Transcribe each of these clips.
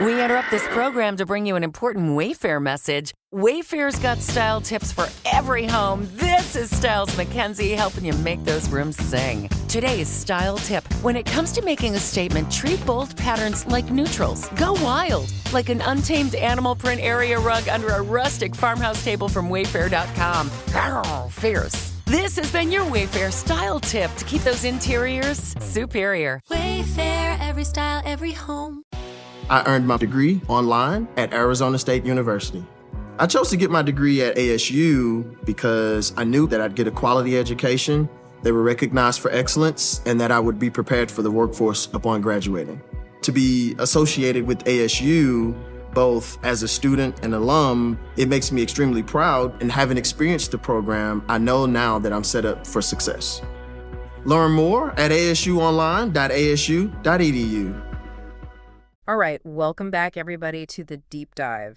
We interrupt this program to bring you an important Wayfair message. Wayfair's got style tips for every home. This is Styles McKenzie helping you make those rooms sing. Today's style tip. When it comes to making a statement, treat bold patterns like neutrals. Go wild, like an untamed animal print area rug under a rustic farmhouse table from Wayfair.com. Arr, fierce. This has been your Wayfair style tip to keep those interiors superior. Wayfair, every style, every home. I earned my degree online at Arizona State University. I chose to get my degree at ASU because I knew that I'd get a quality education, they were recognized for excellence, and that I would be prepared for the workforce upon graduating. To be associated with ASU, both as a student and alum, it makes me extremely proud, and having experienced the program, I know now that I'm set up for success. Learn more at asuonline.asu.edu. All right, welcome back, everybody, to the deep dive.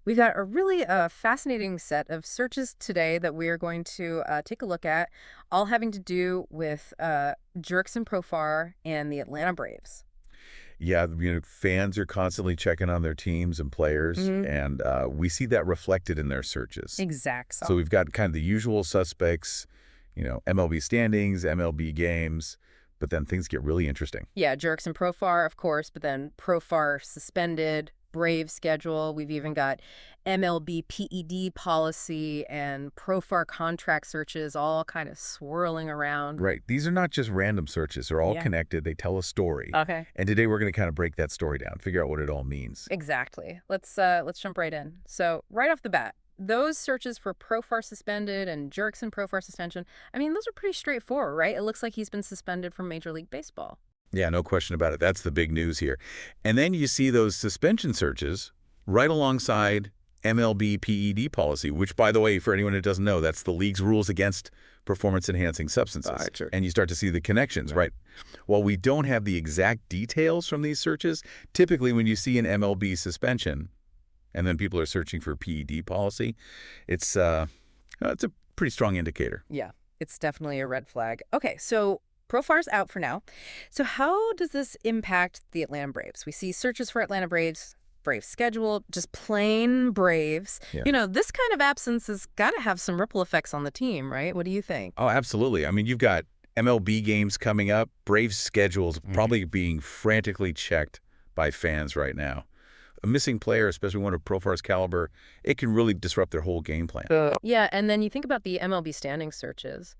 We've got a really fascinating set of searches today that we are going to take a look at, all having to do with Jurickson Profar and the Atlanta Braves. Yeah, fans are constantly checking on their teams and players, and we see that reflected in their searches. Exactly. So we've got kind of the usual suspects, MLB standings, MLB games, but then things get really interesting. Yeah, Jurickson Profar, of course, but then Profar suspended, Brave schedule. We've even got MLB PED policy and Profar contract searches all kind of swirling around. Right. These are not just random searches. They're all connected. They tell a story. Okay. And today we're going to kind of break that story down, figure out what it all means. Exactly. Let's jump right in. So right off the bat, those searches for Profar suspended and Jurickson Profar suspension, I mean, those are pretty straightforward, right? It looks like he's been suspended from Major League Baseball. Yeah, no question about it. That's the big news here. And then you see those suspension searches right alongside MLB PED policy, which, by the way, for anyone who doesn't know, that's the league's rules against performance-enhancing substances. All right, sure. And you start to see the connections, right? While we don't have the exact details from these searches, typically when you see an MLB suspension, and then people are searching for PED policy, it's a pretty strong indicator. Yeah, it's definitely a red flag. Okay, so Profar's out for now. So how does this impact the Atlanta Braves? We see searches for Atlanta Braves schedule, just plain Braves. Yeah. This kind of absence has got to have some ripple effects on the team, right? What do you think? Oh, absolutely. I mean, you've got MLB games coming up. Braves schedules probably being frantically checked by fans right now. A missing player, especially one of Profar's caliber, it can really disrupt their whole game plan. Yeah, and then you think about the MLB standings searches.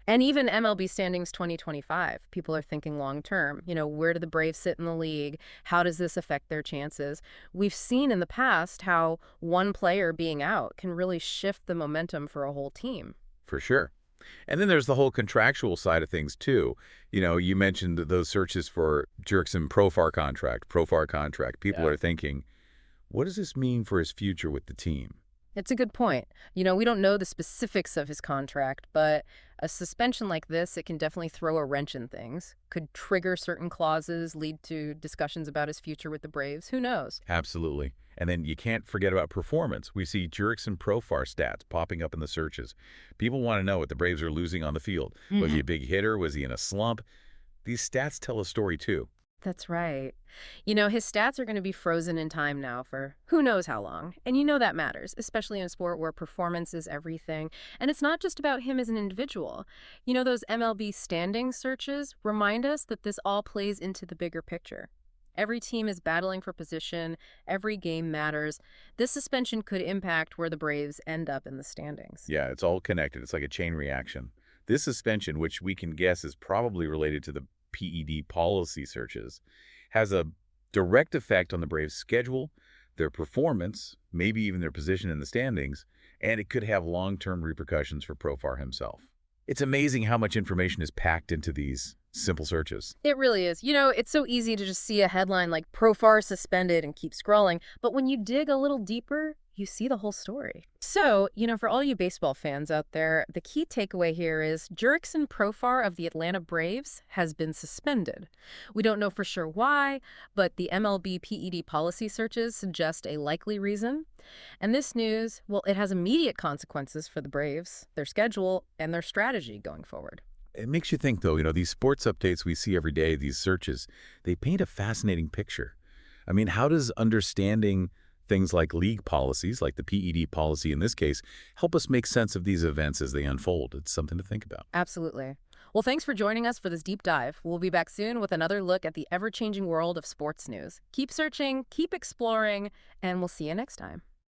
And even MLB standings 2025, people are thinking long term. Where do the Braves sit in the league? How does this affect their chances? We've seen in the past how one player being out can really shift the momentum for a whole team. For sure. And then there's the whole contractual side of things, too. You mentioned those searches for Jurickson Profar contract. People are thinking, what does this mean for his future with the team? It's a good point. We don't know the specifics of his contract, but a suspension like this, it can definitely throw a wrench in things. Could trigger certain clauses, lead to discussions about his future with the Braves. Who knows? Absolutely. And then you can't forget about performance. We see Jurickson Profar stats popping up in the searches. People want to know what the Braves are losing on the field. Was he a big hitter? Was he in a slump? These stats tell a story, too. That's right. His stats are going to be frozen in time now for who knows how long. And that matters, especially in a sport where performance is everything. And it's not just about him as an individual. Those MLB standing searches remind us that this all plays into the bigger picture. Every team is battling for position. Every game matters. This suspension could impact where the Braves end up in the standings. Yeah, it's all connected. It's like a chain reaction. This suspension, which we can guess is probably related to the PED policy searches, has a direct effect on the Braves' schedule, their performance, maybe even their position in the standings, and it could have long-term repercussions for Profar himself. It's amazing how much information is packed into these simple searches. It really is. It's so easy to just see a headline like Profar suspended and keep scrolling, but when you dig a little deeper, you see the whole story. So, for all you baseball fans out there, the key takeaway here is Jurickson Profar of the Atlanta Braves has been suspended. We don't know for sure why, but the MLB PED policy searches suggest a likely reason. And this news, well, it has immediate consequences for the Braves, their schedule, and their strategy going forward. It makes you think, though, these sports updates we see every day, these searches, they paint a fascinating picture. I mean, how does understanding things like league policies, like the PED policy in this case, help us make sense of these events as they unfold? It's something to think about. Absolutely. Well, thanks for joining us for this deep dive. We'll be back soon with another look at the ever-changing world of sports news. Keep searching, keep exploring, and we'll see you next time.